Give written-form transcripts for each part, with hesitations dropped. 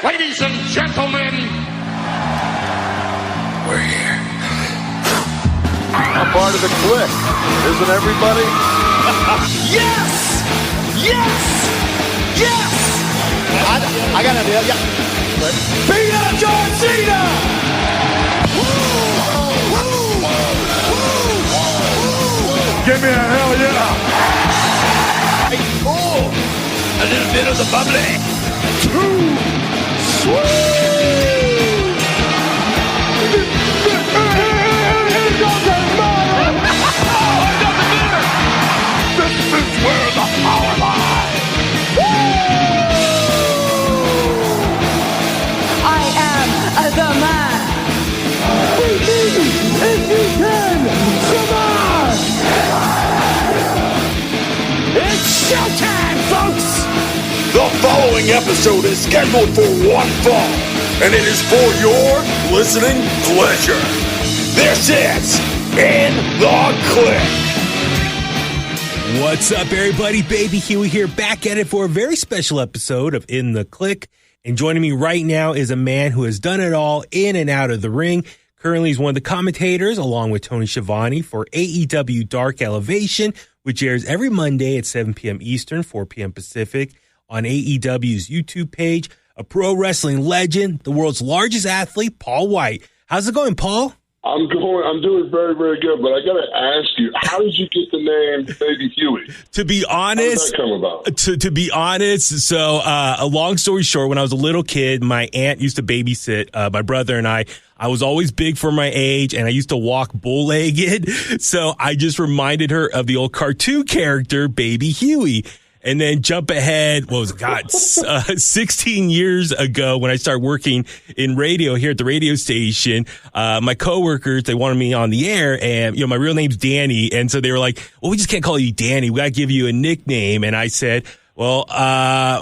Ladies and gentlemen, we're here. I'm part of the Kliq, isn't everybody? Yes! Yes! Yes! I got an idea, yeah. Beat up John Cena! Give me a hell yeah! Oh, a little bit of the bubbly. Too sweet! Here goes the mother! Oh, it doesn't matter! This is where the power lies! I am the man. Believe if you can survive! It's showtime, folks! The following episode is scheduled for one fall, and it is for your listening pleasure. This is In The Kliq. What's up, everybody? Baby Huey here, back at it for a very special episode of In The Kliq. And joining me right now is a man who has done it all in and out of the ring. Currently, he's one of the commentators, along with Tony Schiavone, for AEW Dark Elevation, which airs every Monday at 7 p.m. Eastern, 4 p.m. Pacific, on AEW's YouTube page. A pro wrestling legend, the world's largest athlete, Paul Wight. How's it going, Paul? I'm doing very, very good, but I got to ask you, how did you get the name Baby Huey? To be honest, how did that come about? To be honest, so a long story short, when I was a little kid, my aunt used to babysit my brother and I. I was always big for my age, and I used to walk bull-legged, so I just reminded her of the old cartoon character, Baby Huey. And then jump ahead, 16 years ago when I started working in radio here at the radio station, my coworkers, they wanted me on the air, and, my real name's Danny. And so they were like, well, we just can't call you Danny. We got to give you a nickname. And I said, well,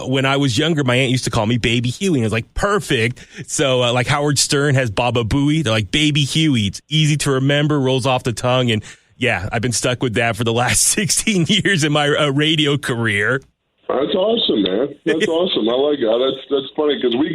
when I was younger, my aunt used to call me Baby Huey. And I was like, perfect. So, like Howard Stern has Baba Booey. They're like, Baby Huey. It's easy to remember, rolls off the tongue, and yeah, I've been stuck with that for the last 16 years in my radio career. That's awesome, man. That's awesome. I like that. That's funny because we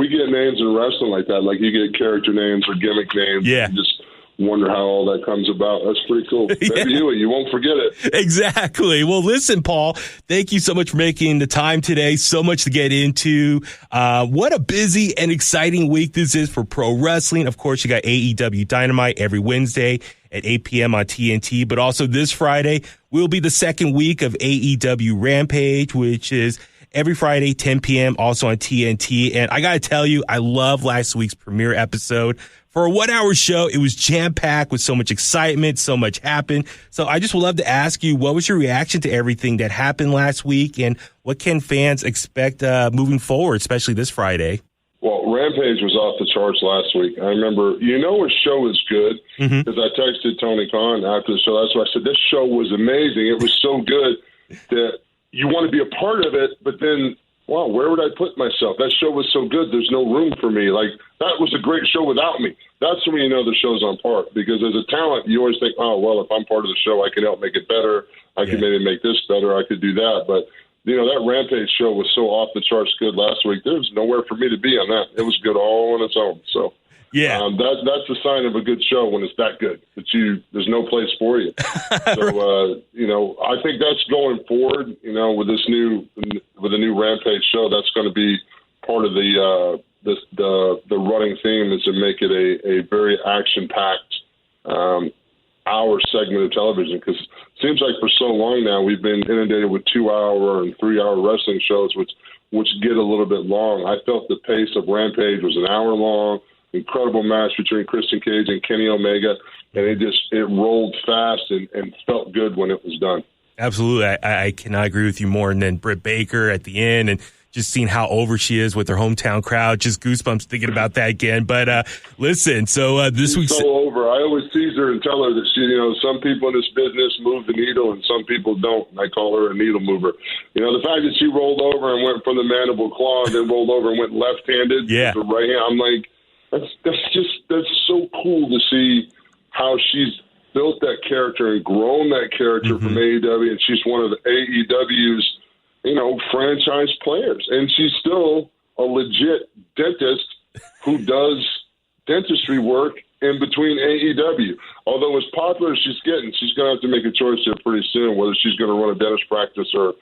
get names in wrestling like that. Like you get character names or gimmick names. Yeah. You just wonder how all that comes about. That's pretty cool. Baby Huey, you won't forget it. Exactly. Well, listen, Paul, thank you so much for making the time today. So much to get into. What a busy and exciting week this is for pro wrestling. Of course, you got AEW Dynamite every Wednesday at 8 p.m. on TNT, but also this Friday will be the second week of AEW Rampage, which is every Friday, 10 p.m., also on TNT. And I got to tell you, I love last week's premiere episode. For a 1 hour show, it was jam-packed with so much excitement, so much happened. So I just would love to ask you, what was your reaction to everything that happened last week, and what can fans expect moving forward, especially this Friday? Well, Rampage was off the charts last week. I remember, a show is good because I texted Tony Khan after the show. That's why I said this show was amazing. It was so good that you want to be a part of it, but then, wow, where would I put myself? That show was so good, there's no room for me. Like, that was a great show without me. That's when you know the show's on par. Because as a talent, you always think, oh, well, if I'm part of the show, I can help make it better. I can maybe make this better. I could do that. But that Rampage show was so off the charts good last week. There was nowhere for me to be on that. It was good all on its own. So yeah, that's a sign of a good show when it's that good. That there's no place for you. So I think that's going forward. With the new Rampage show, that's going to be part of the running theme is to make it a very action packed hour segment of television, because it seems like for so long now we've been inundated with 2 hour and 3 hour wrestling shows, which get a little bit long. I felt the pace of Rampage was an hour long, incredible match between Christian Cage and Kenny Omega, and it rolled fast and felt good when it was done. Absolutely. I cannot agree with you more. And then Britt Baker at the end, and just seeing how over she is with her hometown crowd. Just goosebumps thinking about that again. But listen, so this week's so over. I always tease her and tell her that some people in this business move the needle and some people don't. And I call her a needle mover. The fact that she rolled over and went from the mandible claw and then rolled over and went left-handed with the right hand. I'm like, that's so cool to see how she's built that character and grown that character from AEW, and she's one of the AEW's franchise players, and she's still a legit dentist who does dentistry work in between AEW. Although as popular as she's getting, she's going to have to make a choice here pretty soon whether she's going to run a dentist practice or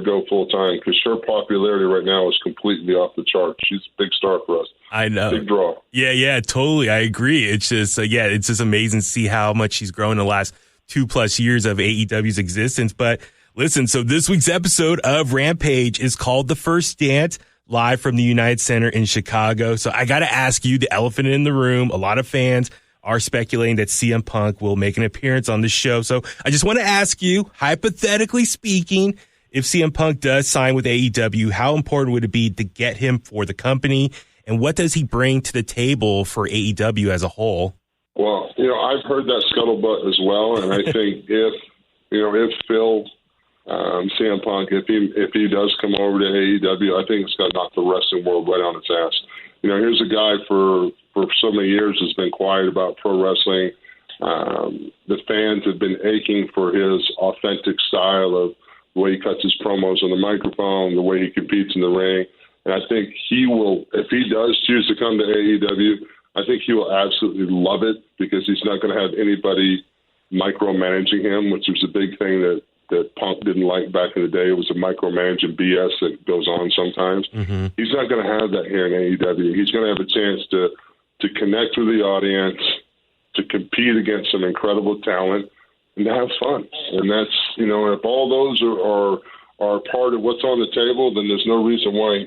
go full-time, because her popularity right now is completely off the chart. She's a big star for us. I know. Big draw. Yeah, totally. I agree. It's just, it's just amazing to see how much she's grown in the last 2+ years of AEW's existence. But listen, so this week's episode of Rampage is called The First Dance, live from the United Center in Chicago. So I got to ask you, the elephant in the room, a lot of fans are speculating that CM Punk will make an appearance on the show. So I just want to ask you, hypothetically speaking, if CM Punk does sign with AEW, how important would it be to get him for the company? And what does he bring to the table for AEW as a whole? Well, I've heard that scuttlebutt as well. And I think if Phil, CM Punk, if he does come over to AEW, I think it's going to knock the wrestling world right on its ass. Here's a guy for so many years has been quiet about pro wrestling. The fans have been aching for his authentic style of the way he cuts his promos on the microphone, the way he competes in the ring. And I think he will, if he does choose to come to AEW, I think he will absolutely love it, because he's not going to have anybody micromanaging him, which was a big thing that Punk didn't like back in the day. It was a micromanaging BS that goes on sometimes. Mm-hmm. He's not going to have that here in AEW. He's going to have a chance to connect with the audience, to compete against some incredible talent, and to have fun. And that's, if all those are part of what's on the table, then there's no reason why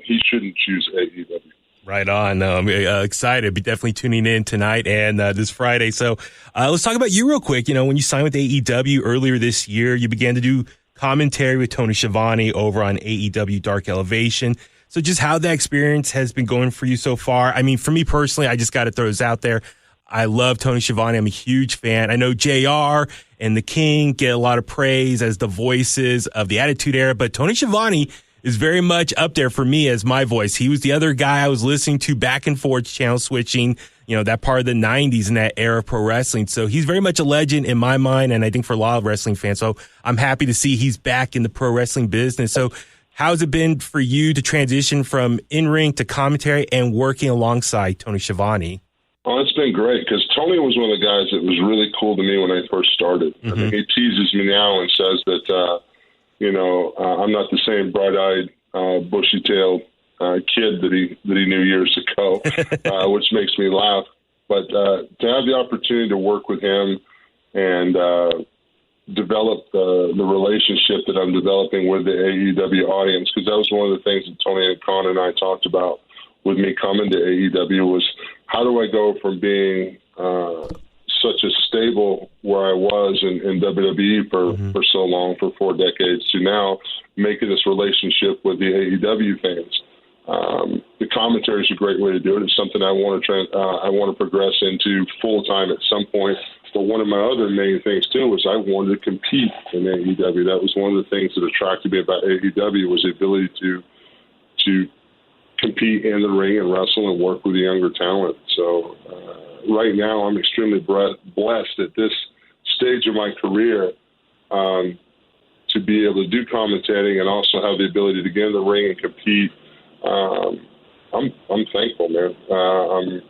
he shouldn't choose AEW. Right on. I'm excited. Be definitely tuning in tonight and this Friday. So let's talk about you real quick. When you signed with AEW earlier this year, you began to do commentary with Tony Schiavone over on AEW Dark Elevation. So just how that experience has been going for you so far. I mean, for me personally, I just got to throw this out there. I love Tony Schiavone. I'm a huge fan. I know JR and The King get a lot of praise as the voices of the Attitude Era, but Tony Schiavone is very much up there for me as my voice. He was the other guy I was listening to back and forth, channel switching, that part of the 90s and that era of pro wrestling. So he's very much a legend in my mind, and I think for a lot of wrestling fans. So I'm happy to see he's back in the pro wrestling business. So how's it been for you to transition from in-ring to commentary and working alongside Tony Schiavone? Oh, it's been great, because Tony was one of the guys that was really cool to me when I first started. Mm-hmm. I mean, he teases me now and says that, I'm not the same bright-eyed, bushy-tailed kid that he knew years ago, which makes me laugh. But to have the opportunity to work with him and develop the relationship that I'm developing with the AEW audience, because that was one of the things that Tony and Con and I talked about with me coming to AEW, was how do I go from being such a stable where I was in WWE for so long, for 4 decades, to now making this relationship with the AEW fans. The commentary is a great way to do it. It's something I want to progress into full time at some point. But one of my other main things too was I wanted to compete in AEW. That was one of the things that attracted me about AEW, was the ability to compete in the ring and wrestle and work with the younger talent. So right now I'm extremely blessed at this stage of my career to be able to do commentating and also have the ability to get in the ring and compete. I'm thankful, man. I'm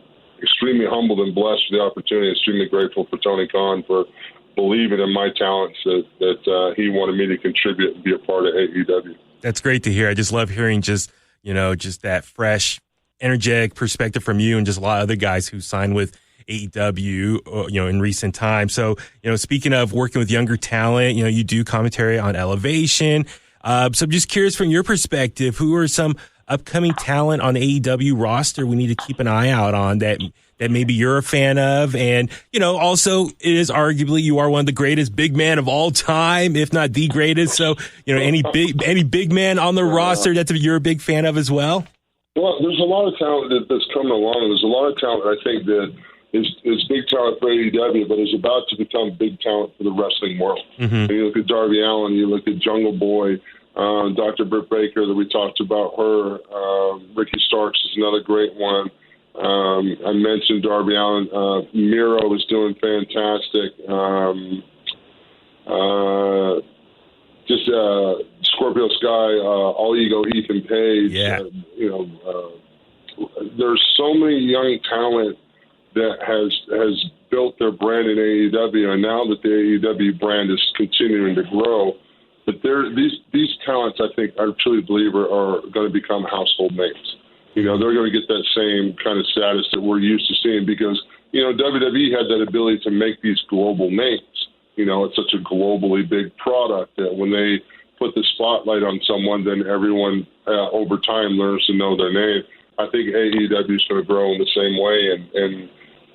extremely humbled and blessed for the opportunity. Extremely grateful for Tony Khan for believing in my talents that he wanted me to contribute and be a part of AEW. That's great to hear. I just love hearing just that fresh, energetic perspective from you and just a lot of other guys who signed with AEW, in recent times. So, speaking of working with younger talent, you do commentary on Elevation. So I'm just curious from your perspective, who are some upcoming talent on the AEW roster we need to keep an eye out on that maybe you're a fan of? And, also it is arguably you are one of the greatest big men of all time, if not the greatest. So, any big man on the roster that you're a big fan of as well? Well, there's a lot of talent that's coming along. There's a lot of talent, I think, that is big talent for AEW, but is about to become big talent for the wrestling world. Mm-hmm. You look at Darby Allin, you look at Jungle Boy, Dr. Britt Baker that we talked about her. Ricky Starks is another great one. I mentioned Darby Allin. Miro is doing fantastic. Scorpio Sky, All Ego, Ethan Page. Yeah. There's so many young talent that has built their brand in AEW, and now that the AEW brand is continuing to grow, but these talents, I think, I truly believe are going to become household names. They're going to get that same kind of status that we're used to seeing because, WWE had that ability to make these global names. It's such a globally big product that when they put the spotlight on someone, then everyone over time learns to know their name. I think AEW is going to grow in the same way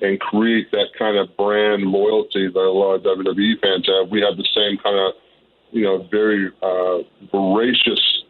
and create that kind of brand loyalty that a lot of WWE fans have. We have the same kind of, very voracious,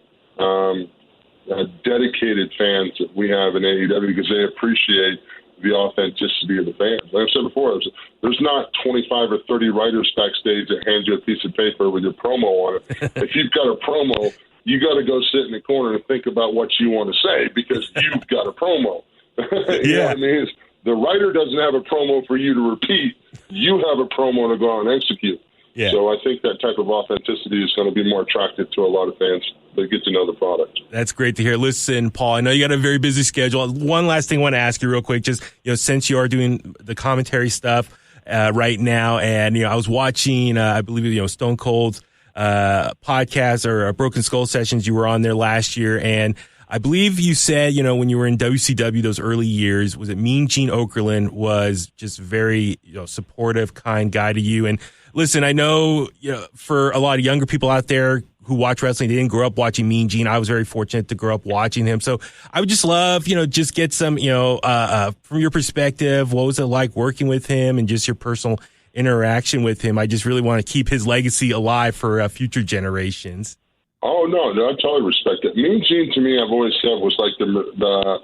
dedicated fans that we have in AEW because they appreciate the authenticity of the fans. Like I said before, there's not 25 or 30 writers backstage that hand you a piece of paper with your promo on it. If you've got a promo, you got to go sit in the corner and think about what you want to say because you've got a promo. You know what I mean? The writer doesn't have a promo for you to repeat. You have a promo to go out and execute. Yeah. So I think that type of authenticity is going to be more attractive to a lot of fans that get to know the product. That's great to hear. Listen, Paul, I know you got a very busy schedule. One last thing I want to ask you real quick, just, since you are doing the commentary stuff right now, and, I was watching, I believe, Stone Cold's podcast or Broken Skull sessions, you were on there last year, and I believe you said, when you were in WCW those early years, was it Mean Gene Okerlund was just very, supportive, kind guy to you. And listen, I know, for a lot of younger people out there who watch wrestling, they didn't grow up watching Mean Gene. I was very fortunate to grow up watching him. So I would just love, just get some, from your perspective, what was it like working with him and just your personal interaction with him? I just really want to keep his legacy alive for future generations. Oh, no, I totally respect it. Mean Gene, to me, I've always said, was like the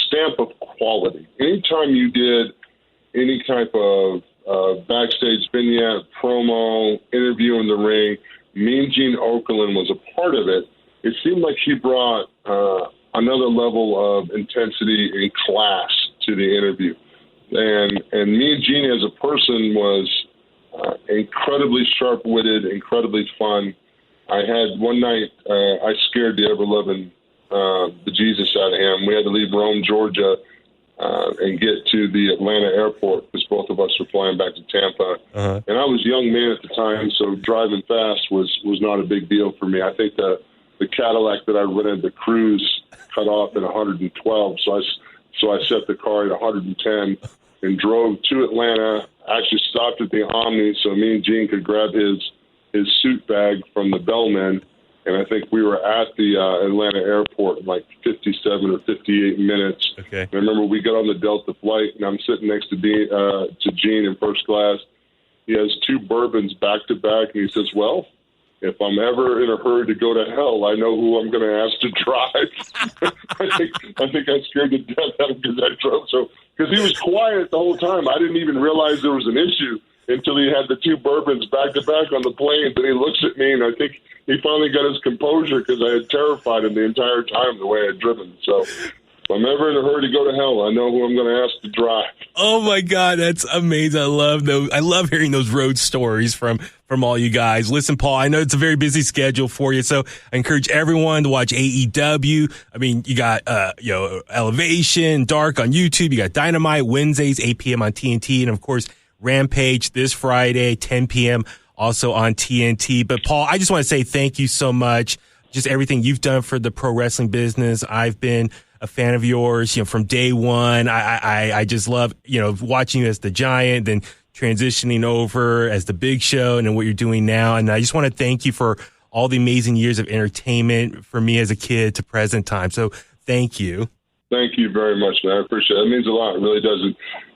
stamp of quality. Anytime you did any type of backstage vignette, promo, interview in the ring, Mean Gene Okerlund was a part of it. It seemed like he brought another level of intensity and class to the interview. And Mean Gene as a person was incredibly sharp-witted, incredibly fun. I had one night, I scared the ever-loving bejesus out of him. We had to leave Rome, Georgia, and get to the Atlanta airport because both of us were flying back to Tampa. Uh-huh. And I was a young man at the time, so driving fast was not a big deal for me. I think the Cadillac that I rented, the Cruise, cut off at 112, so I set the car at 110 and drove to Atlanta. Actually stopped at the Omni so me and Gene could grab his suit bag from the bellman, and I think we were at the Atlanta airport in like 57 or 58 minutes. Okay. And I remember we got on the Delta flight, and I'm sitting next to Gene in first class. He has two bourbons back to back, and he says, "Well, if I'm ever in a hurry to go to hell, I know who I'm going to ask to drive." I think I scared to death out of him because I drove because he was quiet the whole time. I didn't even realize there was an issue until he had the two bourbons back to back on the plane. Then he looks at me, and I think he finally got his composure because I had terrified him the entire time the way I had driven. So if I'm ever in a hurry to go to hell, I know who I'm going to ask to drive. Oh my God, that's amazing! I love those. I love hearing those road stories from all you guys. Listen, Paul, I know it's a very busy schedule for you, so I encourage everyone to watch AEW. I mean, you got Elevation, Dark on YouTube. You got Dynamite Wednesdays, 8 p.m. on TNT, and of course Rampage this Friday, 10 p.m. also on TNT. But Paul, I just want to say thank you so much. Just everything you've done for the pro wrestling business. I've been a fan of yours, from day one. I just love, watching you as the Giant, then transitioning over as the Big Show, and then what you're doing now. And I just want to thank you for all the amazing years of entertainment for me as a kid to present time. So thank you. Thank you very much, man. I appreciate it. It means a lot. It really does.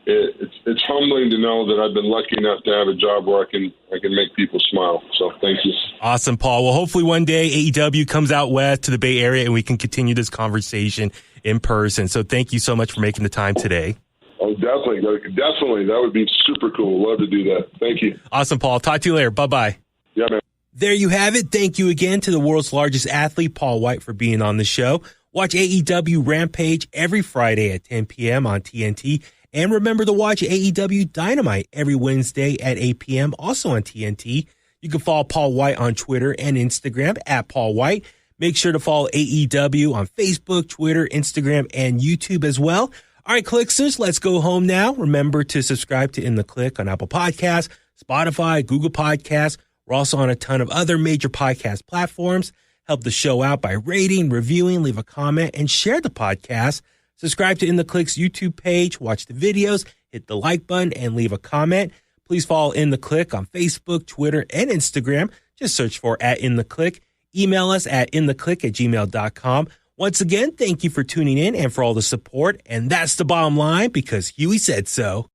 It's humbling to know that I've been lucky enough to have a job where I can make people smile. So thank you. Awesome, Paul. Well, hopefully one day AEW comes out west to the Bay Area and we can continue this conversation in person. So thank you so much for making the time today. Oh, definitely. That would be super cool. Love to do that. Thank you. Awesome, Paul. Talk to you later. Bye-bye. Yeah, man. There you have it. Thank you again to the world's largest athlete, Paul Wight, for being on the show. Watch AEW Rampage every Friday at 10 p.m. on TNT. And remember to watch AEW Dynamite every Wednesday at 8 p.m. also on TNT. You can follow Paul Wight on Twitter and Instagram at Paul Wight. Make sure to follow AEW on Facebook, Twitter, Instagram, and YouTube as well. All right, Kliqsters, let's go home now. Remember to subscribe to In The Kliq on Apple Podcasts, Spotify, Google Podcasts. We're also on a ton of other major podcast platforms. Help the show out by rating, reviewing, leave a comment, and share the podcast. Subscribe to In The Kliq's YouTube page, watch the videos, hit the like button, and leave a comment. Please follow In The Kliq on Facebook, Twitter, and Instagram. Just search for @InTheKliq. Email us at inthekliq@gmail.com. Once again, thank you for tuning in and for all the support. And that's the bottom line because Huey said so.